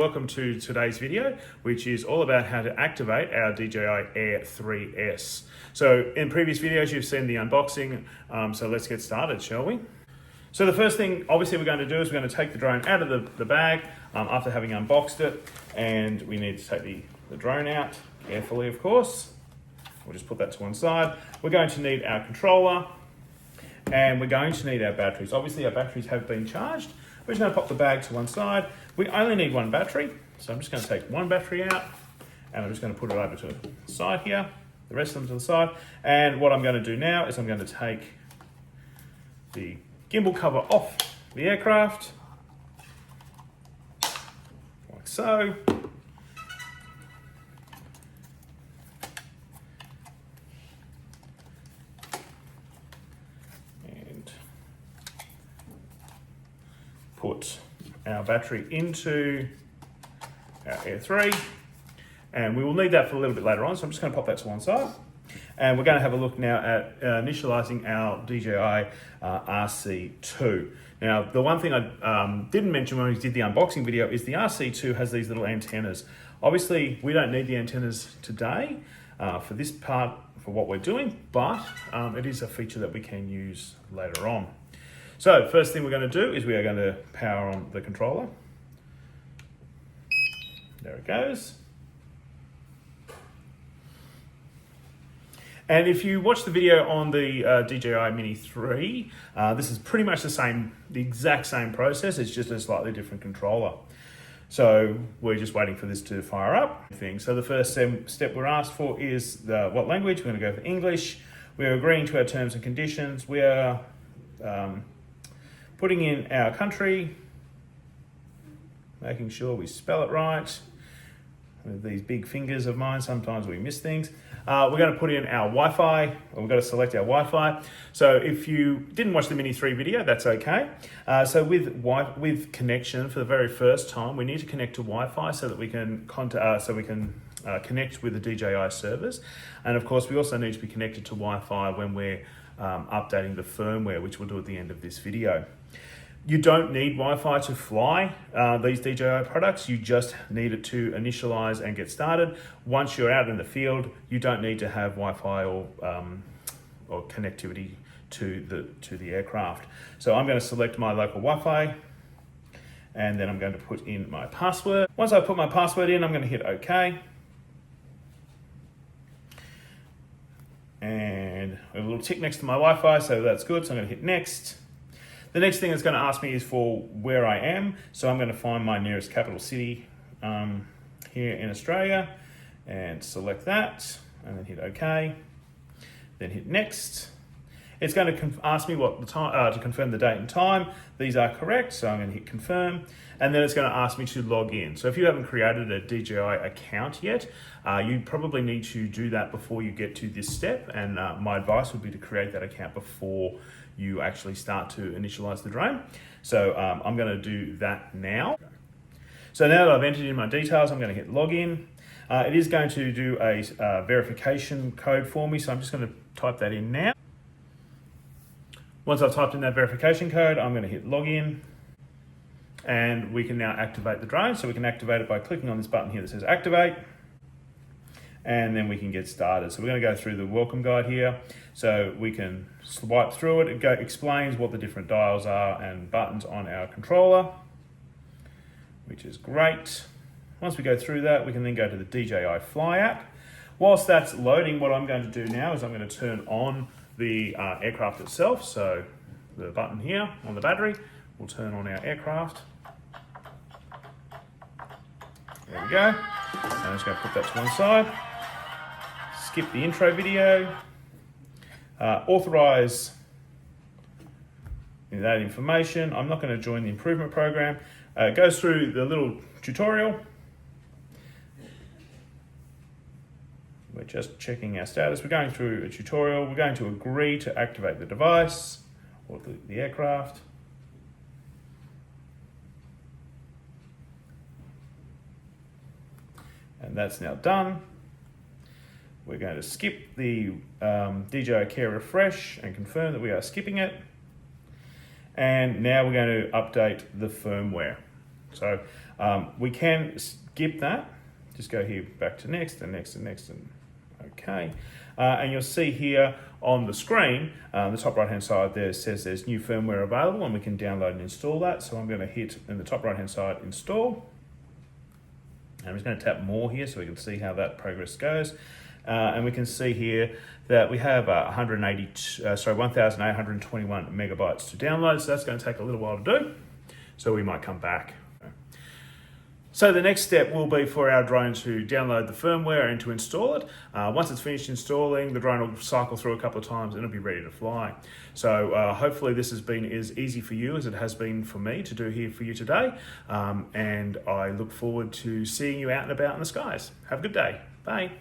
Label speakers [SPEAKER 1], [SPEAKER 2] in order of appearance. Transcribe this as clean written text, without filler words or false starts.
[SPEAKER 1] welcome to today's video, which is all about how to activate our DJI Air 3S. So in previous videos, you've seen the unboxing, so let's get started, shall we? So the first thing, obviously, we're going to do is we're going to take the drone out of the bag after having unboxed it, and we need to take the drone out carefully, of course. We'll just put that to one side. We're going to need our controller, and we're going to need our batteries. Obviously, our batteries have been charged. We're just going to pop the bag to one side. We only need one battery, so I'm just going to take one battery out, and I'm just going to put it over to the side here, the rest of them to the side. And what I'm going to do now is I'm going to take the gimbal cover off the aircraft, like so. Put our battery into our Air 3, and we will need that for a little bit later on, so I'm just going to pop that to one side. And we're going to have a look now at initializing our DJI RC2. Now, the one thing I didn't mention when we did the unboxing video is the RC2 has these little antennas. Obviously, we don't need the antennas today for this part, for what we're doing, but it is a feature that we can use later on. So first thing we're going to do is we are going to power on the controller. There it goes. And if you watch the video on the DJI Mini 3, this is pretty much the exact same process. It's just a slightly different controller. So we're just waiting for this to fire up. So the first step we're asked for is what language. We're going to go for English. We're agreeing to our terms and conditions. We are putting in our country, making sure we spell it right. With these big fingers of mine, sometimes we miss things. We're going to put in our Wi-Fi, or we've got to select our Wi-Fi. So if you didn't watch the Mini 3 video, that's okay. So with connection, for the very first time, we need to connect to Wi-Fi so that we can connect with the DJI servers. And of course, we also need to be connected to Wi-Fi when we're updating the firmware, which we'll do at the end of this video. You don't need Wi-Fi to fly these DJI products. You just need it to initialize and get started. Once you're out in the field, you don't need to have Wi-Fi or connectivity to the aircraft. So I'm going to select my local Wi-Fi, and then I'm going to put in my password. Once I put my password in, I'm going to hit OK. And a little tick next to my Wi-Fi, so that's good. So I'm going to hit next. The next thing it's going to ask me is for where I am. So I'm going to find my nearest capital city here in Australia and select that, and then hit OK. Then hit next. It's going to ask me what the time to confirm the date and time. These are correct, so I'm going to hit confirm. And then it's going to ask me to log in. So if you haven't created a DJI account yet, you probably need to do that before you get to this step. And my advice would be to create that account before you actually start to initialize the drone. So I'm going to do that now. So now that I've entered in my details, I'm going to hit login. It is going to do a verification code for me, so I'm just going to type that in now. Once I've typed in that verification code, I'm going to hit login, and we can now activate the drone. So we can activate it by clicking on this button here that says activate, and then we can get started. So we're going to go through the welcome guide here. So we can swipe through it. It explains what the different dials are and buttons on our controller, which is great. Once we go through that, we can then go to the DJI Fly app. Whilst that's loading, what I'm going to do now is I'm going to turn on the aircraft itself. So the button here on the battery will turn on our aircraft. There we go. I'm just going to put that to one side. Skip the intro video. Authorize that information. I'm not going to join the improvement program. It goes through the little tutorial. We're just checking our status. We're going through a tutorial. We're going to agree to activate the device or the aircraft. And that's now done. We're going to skip the DJI Care refresh and confirm that we are skipping it. And now we're going to update the firmware. So We can skip that. Just go here back to next and next and next and okay. And you'll see here on the screen, the top right hand side there says there's new firmware available and we can download and install that. So I'm going to hit in the top right hand side install. And I'm just going to tap more here so we can see how that progress goes. And we can see here that we have 1,821 megabytes to download. So that's going to take a little while to do. So we might come back. So the next step will be for our drone to download the firmware and to install it. Once it's finished installing, the drone will cycle through a couple of times and it'll be ready to fly. So hopefully this has been as easy for you as it has been for me to do here for you today. And I look forward to seeing you out and about in the skies. Have a good day. Bye.